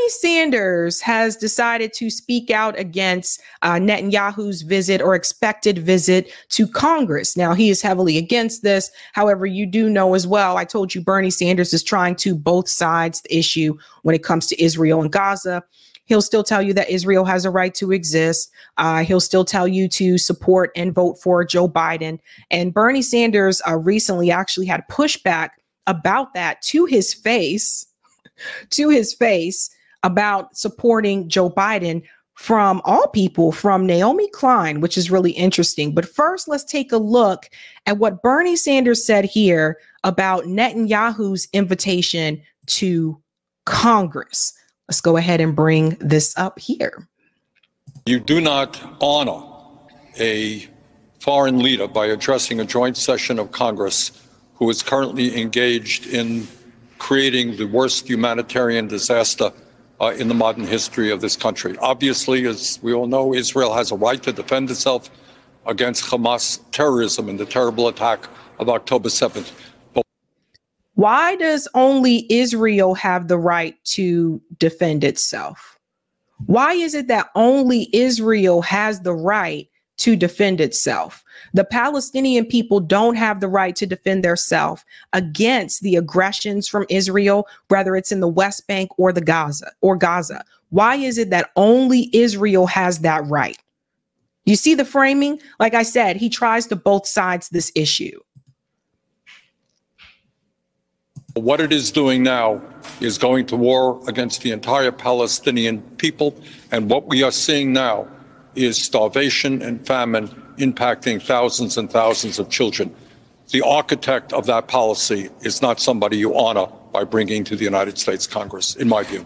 Bernie Sanders has decided to speak out against Netanyahu's visit or expected visit to Congress. Now, he is heavily against this. However, you do know as well, I told you Bernie Sanders is trying to both sides the issue when it comes to Israel and Gaza. He'll still tell you that Israel has a right to exist. He'll still tell you to support and vote for Joe Biden. And Bernie Sanders recently actually had pushback about that to his face, about supporting Joe Biden from all people, from Naomi Klein, which is really interesting. But first, let's take a look at what Bernie Sanders said here about Netanyahu's invitation to Congress. Let's go ahead and bring this up here. You do not honor a foreign leader by addressing a joint session of Congress who is currently engaged in creating the worst humanitarian disaster in the modern history of this country. Obviously, as we all know, Israel has a right to defend itself against Hamas terrorism and the terrible attack of October 7th. Why does only Israel have the right to defend itself? Why is it that only Israel has the right to defend itself? The Palestinian people don't have the right to defend themselves against the aggressions from Israel, whether it's in the West Bank or the Gaza. Why is it that only Israel has that right? You see the framing? Like I said, he tries to both sides this issue. What it is doing now is going to war against the entire Palestinian people. And what we are seeing now is starvation and famine impacting thousands and thousands of children. The architect of that policy is not somebody you honor by bringing to the United States Congress, in my view.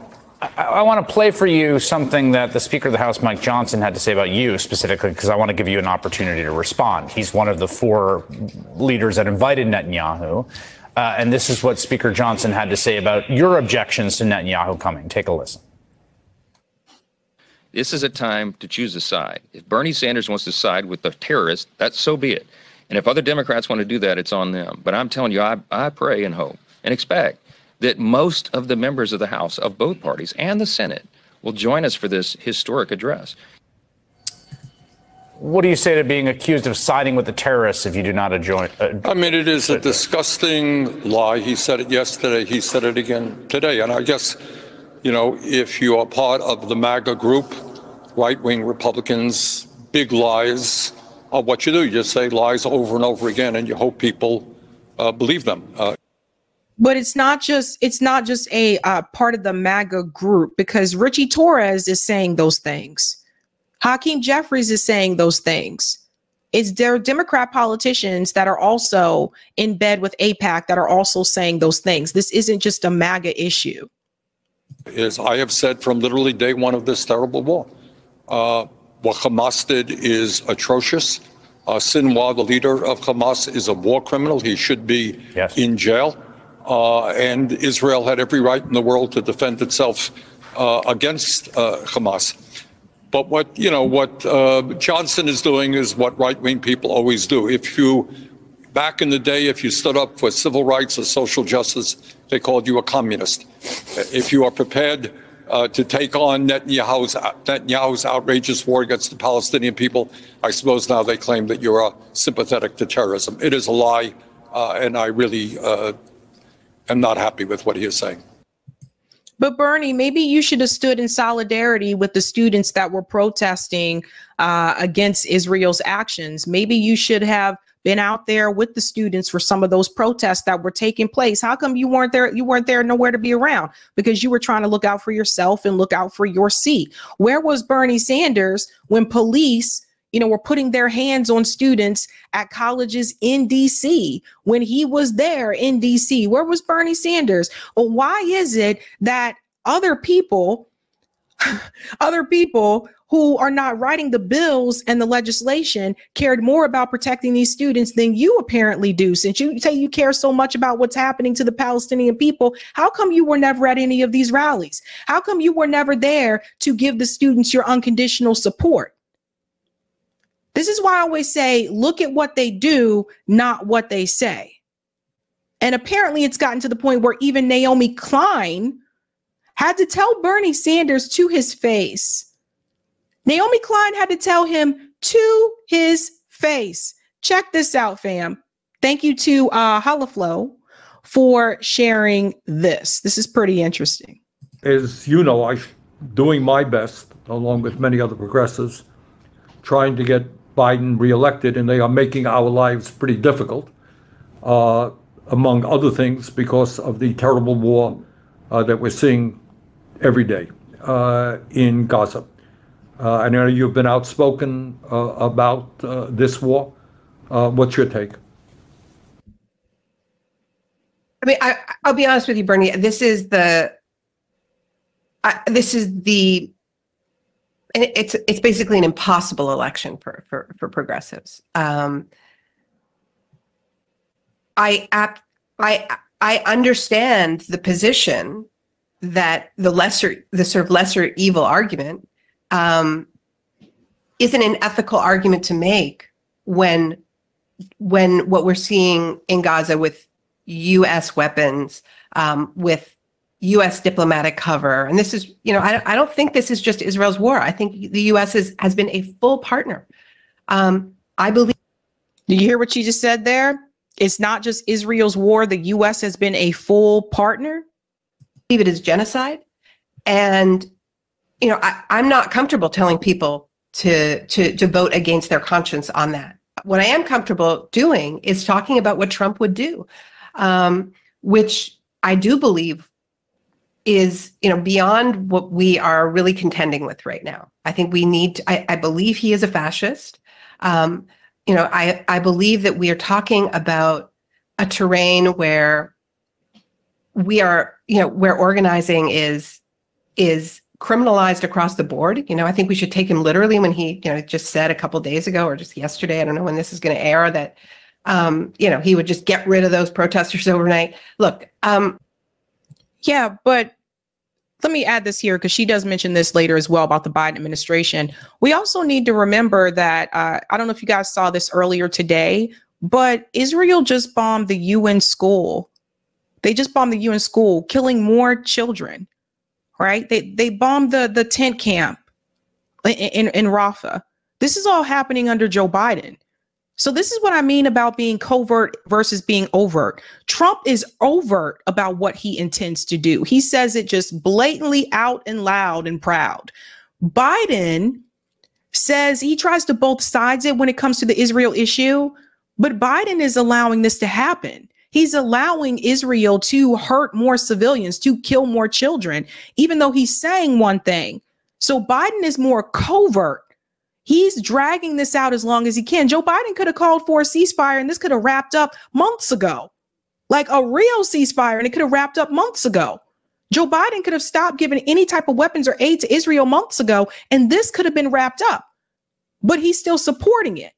I want to play for you something that the Speaker of the House, Mike Johnson, had to say about you specifically, because I want to give you an opportunity to respond. He's one of the 4 leaders that invited Netanyahu. And this is what Speaker Johnson had to say about your objections to Netanyahu coming. Take a listen. This is a time to choose a side. If Bernie Sanders wants to side with the terrorists, that's so be it. And if other Democrats want to do that, it's on them. But I'm telling you, I pray and hope and expect that most of the members of the House of both parties and the Senate will join us for this historic address. What do you say to being accused of siding with the terrorists if you do not join? I mean, it is a disgusting lie. He said it yesterday. He said it again today. And I guess, you know, if you are part of the MAGA group, right-wing Republicans, big lies are what you do. You just say lies over and over again, and you hope people believe them. But it's not just a part of the MAGA group, because Richie Torres is saying those things. Hakeem Jeffries is saying those things. There are Democrat politicians that are also in bed with AIPAC that are also saying those things. This isn't just a MAGA issue. As I have said from literally day one of this terrible war, what Hamas did is atrocious. Sinwar, the leader of Hamas, is a war criminal. He should be in jail. And Israel had every right in the world to defend itself against Hamas. But what Johnson is doing is what right-wing people always do. Back in the day, if you stood up for civil rights or social justice, they called you a communist. If you are prepared to take on Netanyahu's outrageous war against the Palestinian people, I suppose now they claim that you're sympathetic to terrorism. It is a lie, and I really am not happy with what he is saying. But Bernie, maybe you should have stood in solidarity with the students that were protesting against Israel's actions. Maybe you should have been out there with the students for some of those protests that were taking place. How come you weren't there? You weren't there, nowhere to be around, because you were trying to look out for yourself and look out for your seat. Where was Bernie Sanders when police, were putting their hands on students at colleges in D.C. when he was there in D.C.? Where was Bernie Sanders? Well, why is it that other people who are not writing the bills and the legislation cared more about protecting these students than you apparently do? Since you say you care so much about what's happening to the Palestinian people, how come you were never at any of these rallies? How come you were never there to give the students your unconditional support? This is why I always say, look at what they do, not what they say. And apparently it's gotten to the point where even Naomi Klein had to tell Bernie Sanders to his face. Naomi Klein had to tell him to his face. Check this out, fam. Thank you to Holoflow for sharing this. This is pretty interesting. As you know, I'm doing my best, along with many other progressives, trying to get Biden reelected, and they are making our lives pretty difficult, among other things, because of the terrible war that we're seeing every day in Gaza. I know you've been outspoken about this war. What's your take? I mean, I'll be honest with you, Bernie. This is the, and it's basically an impossible election for progressives. I understand the position that the sort of lesser evil argument isn't an ethical argument to make when what we're seeing in Gaza with U.S. weapons, with U.S. diplomatic cover. And this is, I don't think this is just Israel's war. I think the U.S. has been a full partner. I believe. Do you hear what she just said there? It's not just Israel's war. The U.S. has been a full partner. I believe it is genocide. And, I'm not comfortable telling people to vote against their conscience on that. What I am comfortable doing is talking about what Trump would do, which I do believe is, beyond what we are really contending with right now. I think we need to, I believe he is a fascist. I believe that we are talking about a terrain where we are, where organizing is criminalized across the board. I think we should take him literally when he, just said a couple of days ago or just yesterday, I don't know when this is going to air, that, he would just get rid of those protesters overnight. Look. Yeah, but let me add this here, because she does mention this later as well about the Biden administration. We also need to remember that, I don't know if you guys saw this earlier today, but Israel just bombed the UN school. They just bombed the UN school, killing more children, right? They bombed the tent camp in Rafah. This is all happening under Joe Biden. So this is what I mean about being covert versus being overt. Trump is overt about what he intends to do. He says it just blatantly out and loud and proud. Biden says he tries to both sides it when it comes to the Israel issue, but Biden is allowing this to happen. He's allowing Israel to hurt more civilians, to kill more children, even though he's saying one thing. So Biden is more covert. He's dragging this out as long as he can. Joe Biden could have called for a ceasefire and this could have wrapped up months ago, like a real ceasefire, and it could have wrapped up months ago. Joe Biden could have stopped giving any type of weapons or aid to Israel months ago, and this could have been wrapped up, but he's still supporting it.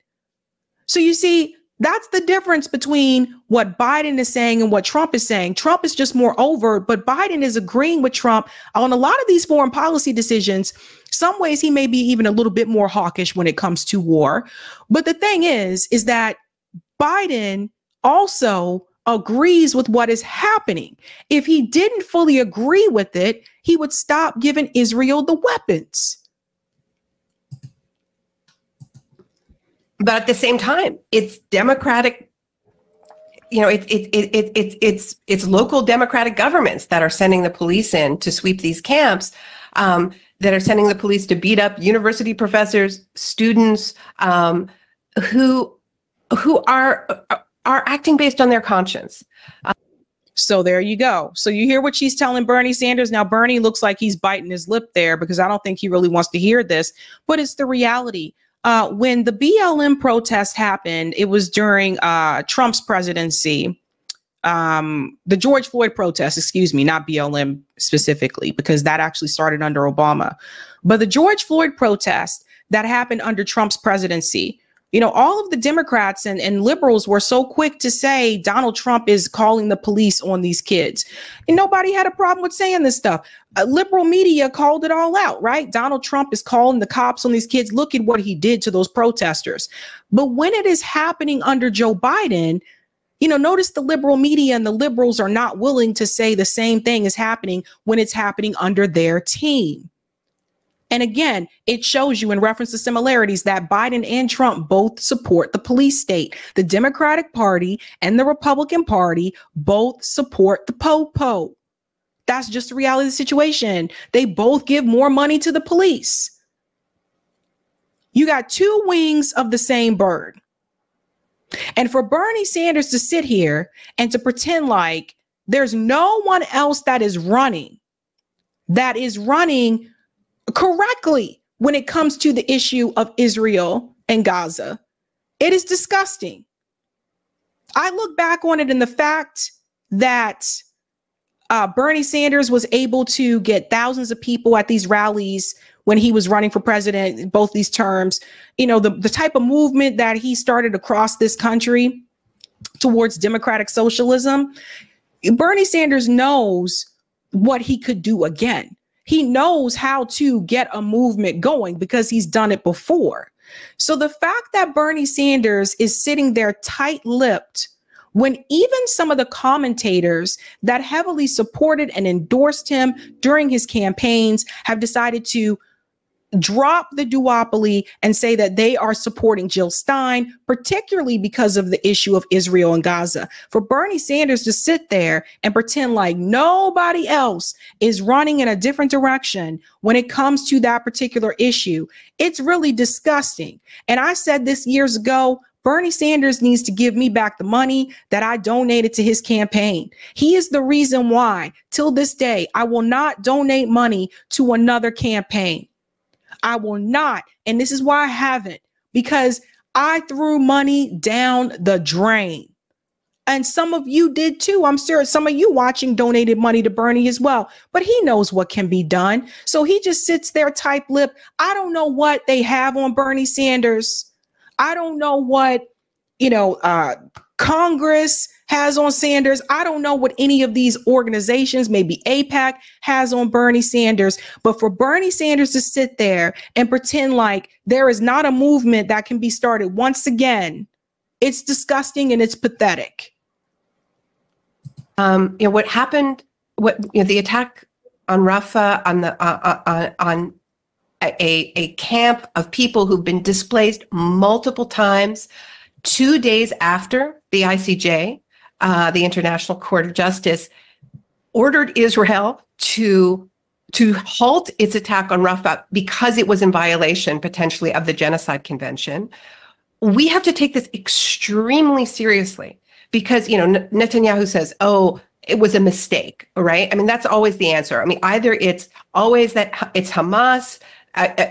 So you see, that's the difference between what Biden is saying and what Trump is saying. Trump is just more overt, but Biden is agreeing with Trump on a lot of these foreign policy decisions. Some ways he may be even a little bit more hawkish when it comes to war. But the thing is that Biden also agrees with what is happening. If he didn't fully agree with it, he would stop giving Israel the weapons. But at the same time, it's Democratic, it's local Democratic governments that are sending the police in to sweep these camps, that are sending the police to beat up university professors, students, who are acting based on their conscience. So there you go. So you hear what she's telling Bernie Sanders. Now, Bernie looks like he's biting his lip there because I don't think he really wants to hear this, but it's the reality. When the BLM protest happened, it was during Trump's presidency. The George Floyd protest, excuse me, not BLM specifically, because that actually started under Obama. But the George Floyd protest that happened under Trump's presidency, all of the Democrats and liberals were so quick to say Donald Trump is calling the police on these kids. And nobody had a problem with saying this stuff. Liberal media called it all out, right? Donald Trump is calling the cops on these kids. Look at what he did to those protesters. But when it is happening under Joe Biden, You know, notice the liberal media and the liberals are not willing to say the same thing is happening when it's happening under their team. And again, it shows you in reference to similarities that Biden and Trump both support the police state. The Democratic Party and the Republican Party both support the po-po. That's just the reality of the situation. They both give more money to the police. You got two wings of the same bird. And for Bernie Sanders to sit here and to pretend like there's no one else that is running correctly when it comes to the issue of Israel and Gaza, it is disgusting. I look back on it in the fact that Bernie Sanders was able to get thousands of people at these rallies when he was running for president in both these terms. You know, the type of movement that he started across this country towards democratic socialism, Bernie Sanders knows what he could do again. He knows how to get a movement going because he's done it before. So the fact that Bernie Sanders is sitting there tight-lipped when even some of the commentators that heavily supported and endorsed him during his campaigns have decided to drop the duopoly and say that they are supporting Jill Stein, particularly because of the issue of Israel and Gaza. For Bernie Sanders to sit there and pretend like nobody else is running in a different direction when it comes to that particular issue, it's really disgusting. And I said this years ago, Bernie Sanders needs to give me back the money that I donated to his campaign. He is the reason why, till this day, I will not donate money to another campaign. I will not. And this is why I haven't, because I threw money down the drain. And some of you did too. I'm sure some of you watching donated money to Bernie as well, but he knows what can be done. So he just sits there tight-lipped. I don't know what they have on Bernie Sanders. I don't know what, Congress has on Sanders. I don't know what any of these organizations, maybe AIPAC, has on Bernie Sanders. But for Bernie Sanders to sit there and pretend like there is not a movement that can be started once again, it's disgusting and it's pathetic. What happened? The attack on Rafah, on a camp of people who've been displaced multiple times, 2 days after the ICJ, the International Court of Justice, ordered Israel to halt its attack on Rafah because it was in violation potentially of the Genocide Convention. We have to take this extremely seriously because, Netanyahu says, oh, it was a mistake, right? I mean, that's always the answer. I mean, either it's always that it's Hamas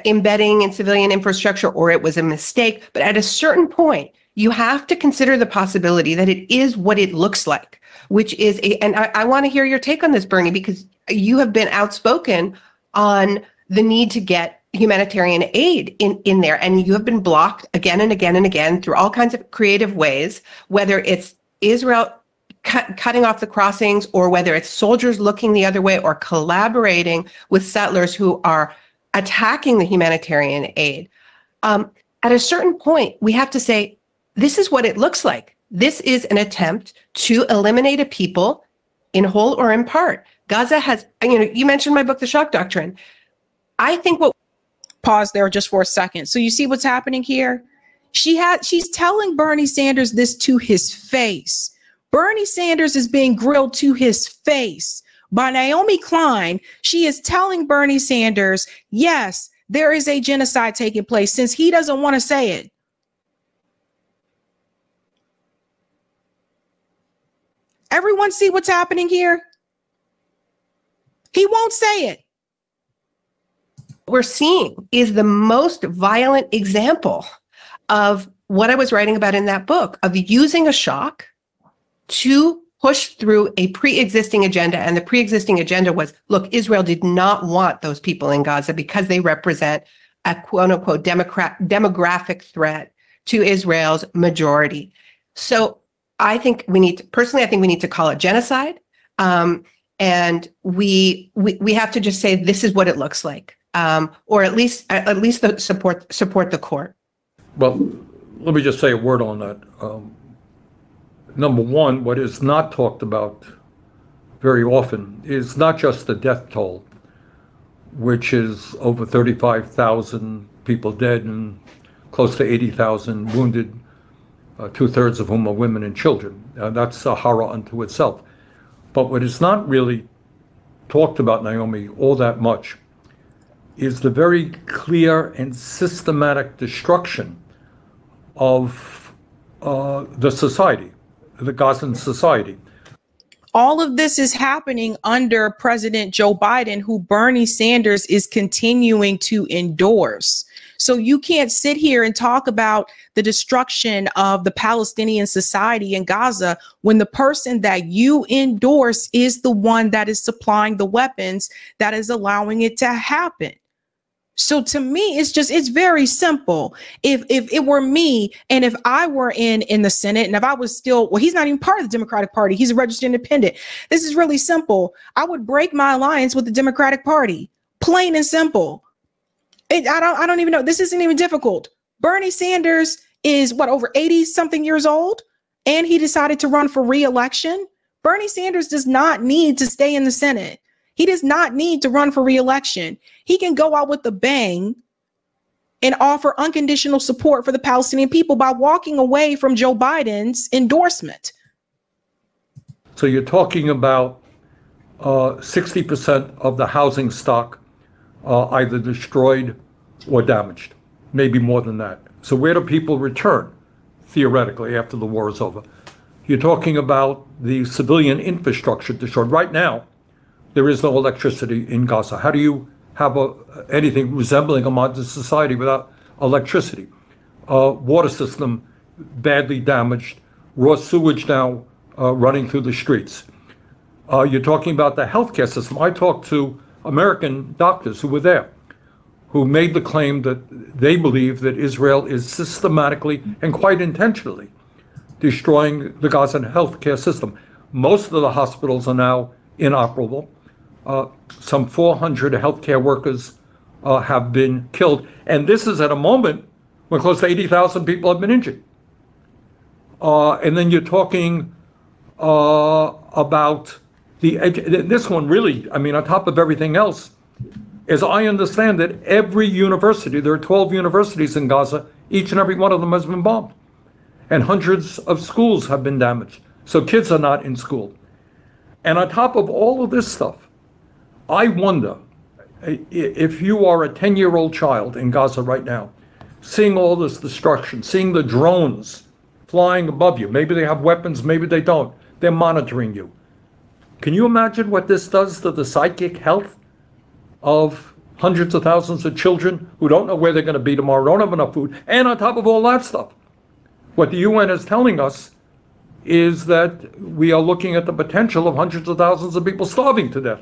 embedding in civilian infrastructure or it was a mistake. But at a certain point, you have to consider the possibility that it is what it looks like, which is and I want to hear your take on this, Bernie, because you have been outspoken on the need to get humanitarian aid in there. And you have been blocked again and again and again through all kinds of creative ways, whether it's Israel cutting off the crossings or whether it's soldiers looking the other way or collaborating with settlers who are attacking the humanitarian aid. At a certain point, we have to say, this is what it looks like. This is an attempt to eliminate a people in whole or in part. Gaza has, you mentioned my book, The Shock Doctrine. I think what... Pause there just for a second. So you see what's happening here? She's telling Bernie Sanders this to his face. Bernie Sanders is being grilled to his face by Naomi Klein. She is telling Bernie Sanders, yes, there is a genocide taking place, since he doesn't want to say it. Everyone see what's happening here? He won't say it. What we're seeing is the most violent example of what I was writing about in that book, of using a shock to push through a pre-existing agenda. And the pre-existing agenda was, look, Israel did not want those people in Gaza because they represent a quote unquote demographic threat to Israel's majority. So I think we need to call it genocide. And we have to just say, this is what it looks like. Or at least support the court. Well, let me just say a word on that. number one, what is not talked about very often is not just the death toll, which is over 35,000 people dead and close to 80,000 wounded, 2/3 of whom are women and children. That's a horror unto itself. But what is not really talked about, Naomi, all that much is the very clear and systematic destruction of the society, the Gazan society. All of this is happening under President Joe Biden, who Bernie Sanders is continuing to endorse. So you can't sit here and talk about the destruction of the Palestinian society in Gaza when the person that you endorse is the one that is supplying the weapons that is allowing it to happen. So to me, it's very simple. If it were me and if I were in the Senate and if I was still, well, he's not even part of the Democratic Party. He's a registered independent. This is really simple. I would break my alliance with the Democratic Party, plain and simple. I don't even know. This isn't even difficult. Bernie Sanders is what, over 80 something years old, and he decided to run for re-election. Bernie Sanders does not need to stay in the Senate. He does not need to run for re-election. He can go out with a bang and offer unconditional support for the Palestinian people by walking away from Joe Biden's endorsement. So you're talking about 60% of the housing stock either destroyed or damaged, maybe more than that. So where do people return, theoretically, after the war is over? You're talking about the civilian infrastructure destroyed. Right now, there is no electricity in Gaza. How do you have anything resembling a modern society without electricity? Water system badly damaged, raw sewage now running through the streets. You're talking about the healthcare system. I talked to American doctors who were there, who made the claim that they believe that Israel is systematically and quite intentionally destroying the Gazan healthcare system. Most of the hospitals are now inoperable. Some 400 healthcare workers have been killed. And this is at a moment when close to 80,000 people have been injured. And then you're talking about this one really, I mean, on top of everything else, as I understand it, every university, there are 12 universities in Gaza, each and every one of them has been bombed. And hundreds of schools have been damaged. So kids are not in school. And on top of all of this stuff, I wonder if you are a 10-year-old child in Gaza right now, seeing all this destruction, seeing the drones flying above you. Maybe they have weapons, maybe they don't. They're monitoring you. Can you imagine what this does to the psychic health of hundreds of thousands of children who don't know where they're going to be tomorrow, don't have enough food, and on top of all that stuff? What the UN is telling us is that we are looking at the potential of hundreds of thousands of people starving to death.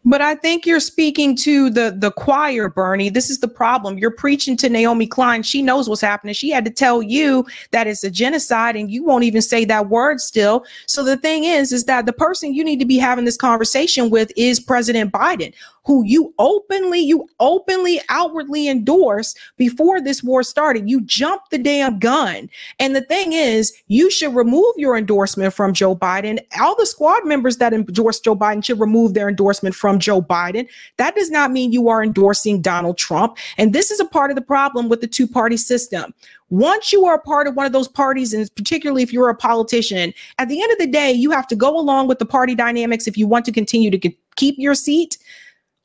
But I think you're speaking to the choir, Bernie. This is the problem. You're preaching to Naomi Klein. She knows what's happening. She had to tell you that it's a genocide, and you won't even say that word still. So the thing is that the person you need to be having this conversation with is President Biden, who you openly, outwardly endorsed before this war started. You jumped the damn gun. And the thing is, you should remove your endorsement from Joe Biden. All the squad members that endorsed Joe Biden should remove their endorsement from Joe Biden. That does not mean you are endorsing Donald Trump. And this is a part of the problem with the two-party system. Once you are a part of one of those parties, and particularly if you're a politician, at the end of the day, you have to go along with the party dynamics if you want to continue to keep your seat,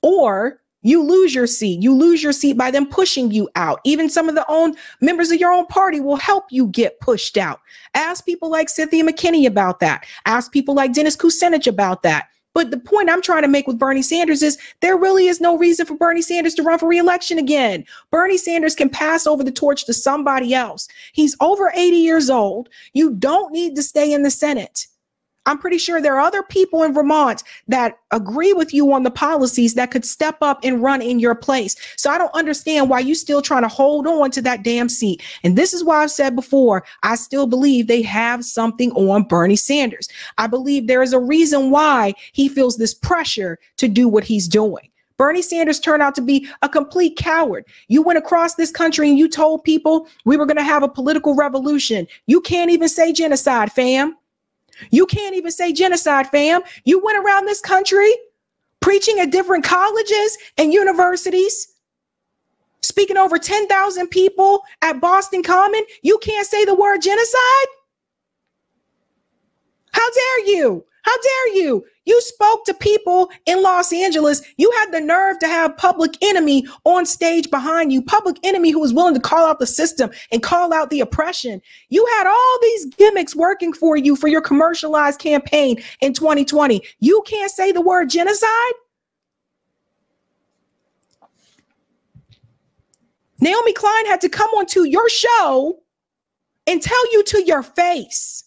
or you lose your seat. You lose your seat by them pushing you out. Even some of the own members of your own party will help you get pushed out. Ask people like Cynthia McKinney about that. Ask people like Dennis Kucinich about that. But the point I'm trying to make with Bernie Sanders is there really is no reason for Bernie Sanders to run for re-election again. Bernie Sanders can pass over the torch to somebody else. He's over 80 years old. You don't need to stay in the Senate. I'm pretty sure there are other people in Vermont that agree with you on the policies that could step up and run in your place. So I don't understand why you still trying to hold on to that damn seat. And this is why I've said before, I still believe they have something on Bernie Sanders. I believe there is a reason why he feels this pressure to do what he's doing. Bernie Sanders turned out to be a complete coward. You went across this country and you told people we were going to have a political revolution. You can't even say genocide, fam. You can't even say genocide, fam. You went around this country preaching at different colleges and universities, speaking over 10,000 people at Boston Common. You can't say the word genocide? How dare you? How dare you? You spoke to people in Los Angeles. You had the nerve to have Public Enemy on stage behind you. Public Enemy who was willing to call out the system and call out the oppression. You had all these gimmicks working for you for your commercialized campaign in 2020. You can't say the word genocide? Naomi Klein had to come onto your show and tell you to your face.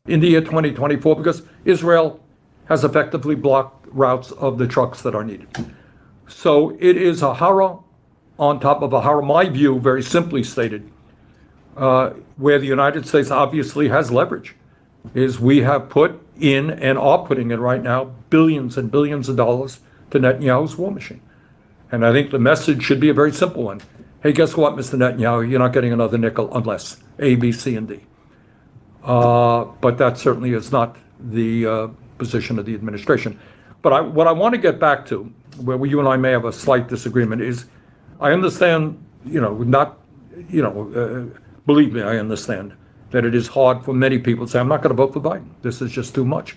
In the year 2024, because Israel has effectively blocked routes of the trucks that are needed. So it is a horror on top of a horror, my view, very simply stated, where the United States obviously has leverage, is we have put in and are putting in right now billions and billions of dollars to Netanyahu's war machine. And I think the message should be a very simple one. Hey, guess what, Mr. Netanyahu? You're not getting another nickel unless A, B, C, and D. But that certainly is not the position of the administration. But what I want to get back to, where you and I may have a slight disagreement, is I understand, believe me, I understand that it is hard for many people to say, I'm not going to vote for Biden. This is just too much.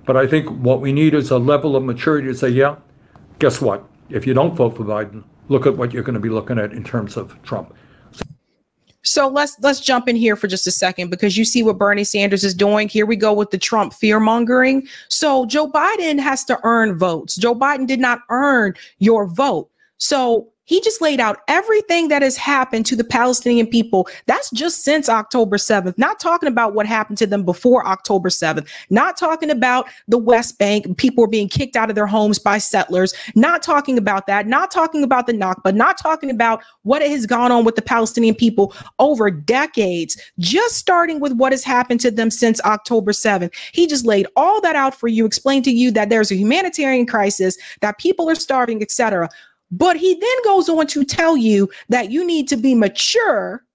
But I think what we need is a level of maturity to say, yeah, guess what? If you don't vote for Biden, look at what you're going to be looking at in terms of Trump. So let's jump in here for just a second, because you see what Bernie Sanders is doing. Here we go with the Trump fear mongering. So Joe Biden has to earn votes. Joe Biden did not earn your vote. So he just laid out everything that has happened to the Palestinian people. That's just since October 7th, not talking about what happened to them before October 7th, not talking about the West Bank, people were being kicked out of their homes by settlers, not talking about that, not talking about the Nakba, not talking about what has gone on with the Palestinian people over decades, just starting with what has happened to them since October 7th. He just laid all that out for you, explained to you that there's a humanitarian crisis, that people are starving, etc. But he then goes on to tell you that you need to be mature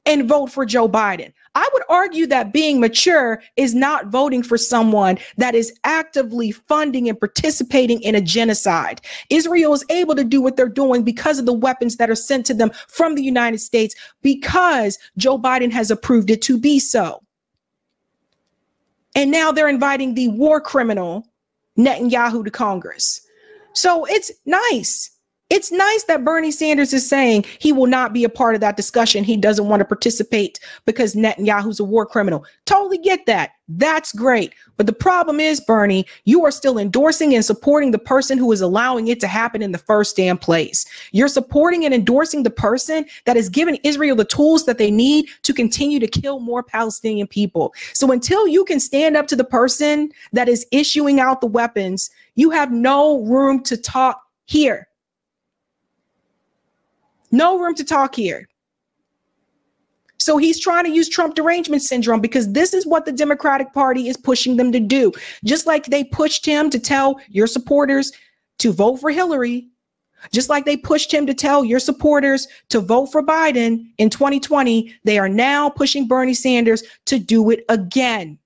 and vote for Joe Biden. I would argue that being mature is not voting for someone that is actively funding and participating in a genocide. Israel is able to do what they're doing because of the weapons that are sent to them from the United States, because Joe Biden has approved it to be so. And now they're inviting the war criminal Netanyahu to Congress. So it's nice. It's nice that Bernie Sanders is saying he will not be a part of that discussion. He doesn't want to participate because Netanyahu's a war criminal. Totally get that. That's great. But the problem is, Bernie, you are still endorsing and supporting the person who is allowing it to happen in the first damn place. You're supporting and endorsing the person that has given Israel the tools that they need to continue to kill more Palestinian people. So until you can stand up to the person that is issuing out the weapons, you have no room to talk here. No room to talk here. So he's trying to use Trump derangement syndrome, because this is what the Democratic Party is pushing them to do. Just like they pushed him to tell your supporters to vote for Hillary, just like they pushed him to tell your supporters to vote for Biden in 2020, they are now pushing Bernie Sanders to do it again.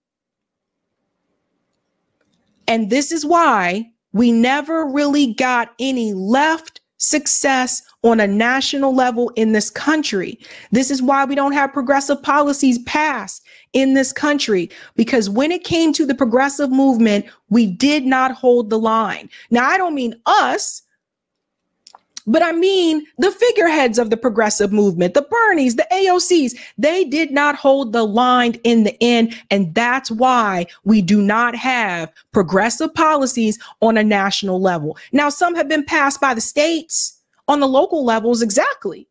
And this is why we never really got any left success on a national level in this country. This is why we don't have progressive policies passed in this country, because when it came to the progressive movement, we did not hold the line. Now, I don't mean us, but I mean the figureheads of the progressive movement, the Bernies, the AOCs. They did not hold the line in the end. And that's why we do not have progressive policies on a national level. Now, some have been passed by the states on the local levels, exactly.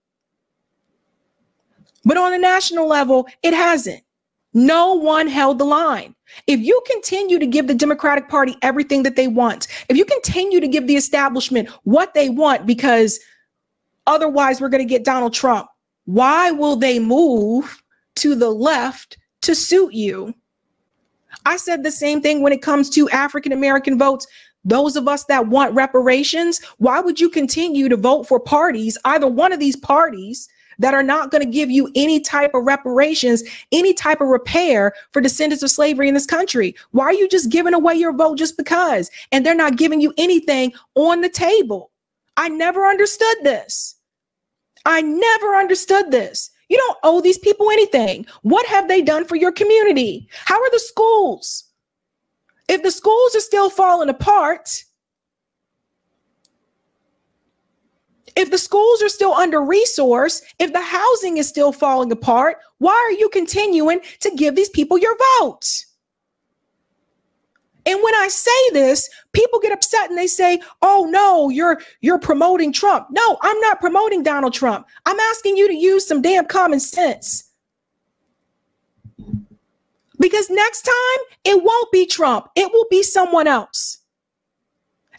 But on a national level, it hasn't. No one held the line. If you continue to give the Democratic Party everything that they want, if you continue to give the establishment what they want, because otherwise we're going to get Donald Trump, why will they move to the left to suit you? I said the same thing when it comes to African-American votes. Those of us that want reparations, why would you continue to vote for parties, either one of these parties, that are not going to give you any type of reparations, any type of repair for descendants of slavery in this country? Why are you just giving away your vote just because? And they're not giving you anything on the table. I never understood this. I never understood this. You don't owe these people anything. What have they done for your community? How are the schools? If the schools are still falling apart, if the schools are still under-resourced, if the housing is still falling apart, why are you continuing to give these people your votes? And when I say this, people get upset and they say, oh, no, you're promoting Trump. No, I'm not promoting Donald Trump. I'm asking you to use some damn common sense. Because next time, it won't be Trump. It will be someone else.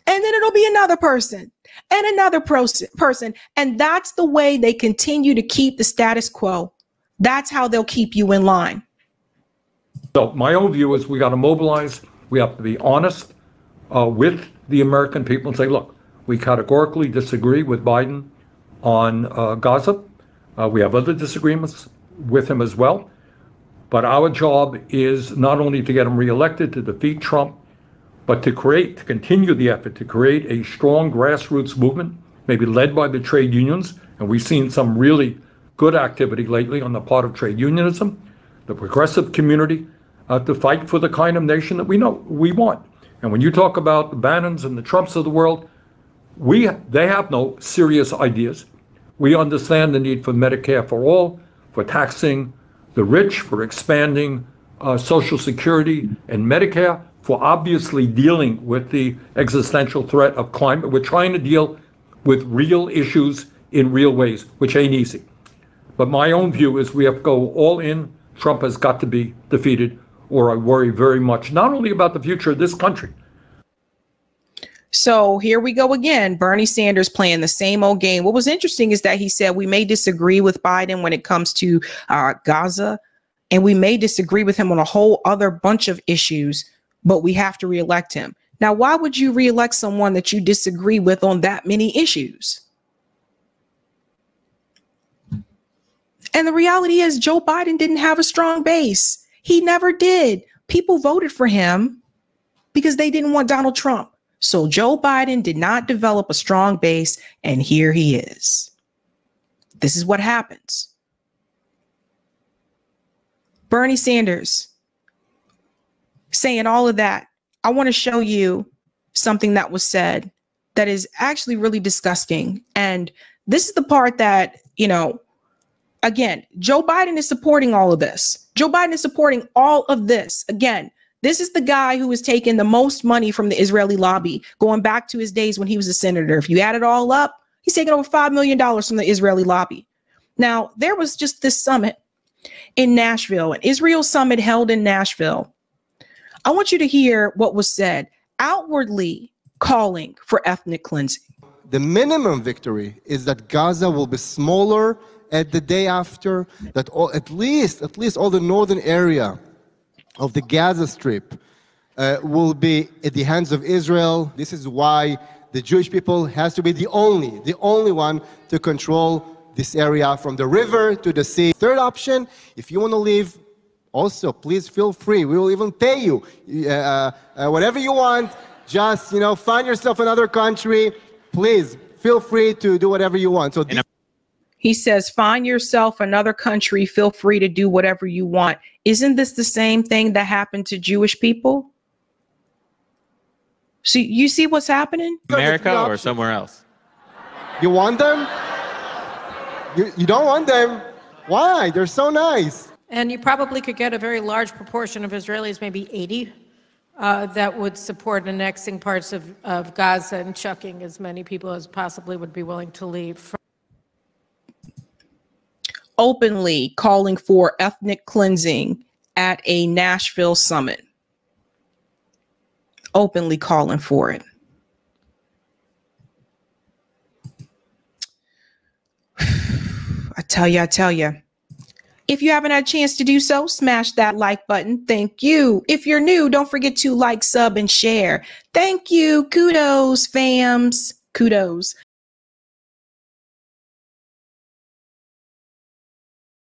And then it'll be another person and another person. And that's the way they continue to keep the status quo. That's how they'll keep you in line. So my own view is we got to mobilize. We have to be honest with the American people and say, look, we categorically disagree with Biden on Gaza. We have other disagreements with him as well. But our job is not only to get him reelected, to defeat Trump, but to continue the effort to create a strong grassroots movement, maybe led by the trade unions. And we've seen some really good activity lately on the part of trade unionism, the progressive community, to fight for the kind of nation that we know we want. And when you talk about the Bannons and the Trumps of the world, they have no serious ideas. We understand the need for Medicare for all, for taxing the rich, for expanding Social Security and Medicare, for obviously dealing with the existential threat of climate. We're trying to deal with real issues in real ways, which ain't easy. But my own view is we have to go all in. Trump has got to be defeated, or I worry very much, not only about the future of this country. So here we go again. Bernie Sanders playing the same old game. What was interesting is that he said we may disagree with Biden when it comes to Gaza, and we may disagree with him on a whole other bunch of issues, but we have to reelect him. Now, why would you reelect someone that you disagree with on that many issues? And the reality is Joe Biden didn't have a strong base. He never did. People voted for him because they didn't want Donald Trump. So Joe Biden did not develop a strong base, and here he is. This is what happens. Bernie Sanders saying all of that. I want to show you something that was said that is actually really disgusting. And this is the part that, again, Joe Biden is supporting all of this. Joe Biden is supporting all of this. Again, this is the guy who has taken the most money from the Israeli lobby, going back to his days when he was a senator. If you add it all up, he's taken over $5 million from the Israeli lobby. Now, there was just this summit in Nashville, an Israel summit held in Nashville. I want you to hear what was said, outwardly calling for ethnic cleansing. The minimum victory is that Gaza will be smaller at the day after, that at least all the northern area of the Gaza Strip will be at the hands of Israel. This is why the Jewish people has to be the only one to control this area from the river to the sea. Third option, if you want to leave, also please feel free. We will even pay you whatever you want. Just find yourself another country. Please feel free to do whatever you want. So he says, find yourself another country. Feel free to do whatever you want. Isn't this the same thing that happened to Jewish people? So you see what's happening? America or somewhere else? You want them? You don't want them. Why? They're so nice. And you probably could get a very large proportion of Israelis, maybe 80, that would support annexing parts of Gaza and chucking as many people as possibly would be willing to leave. Openly calling for ethnic cleansing at a Nashville summit. Openly calling for it. I tell you, If you haven't had a chance to do so, smash that like button. Thank you. If you're new, don't forget to like, sub, and share. Thank you. Kudos, fams. Kudos.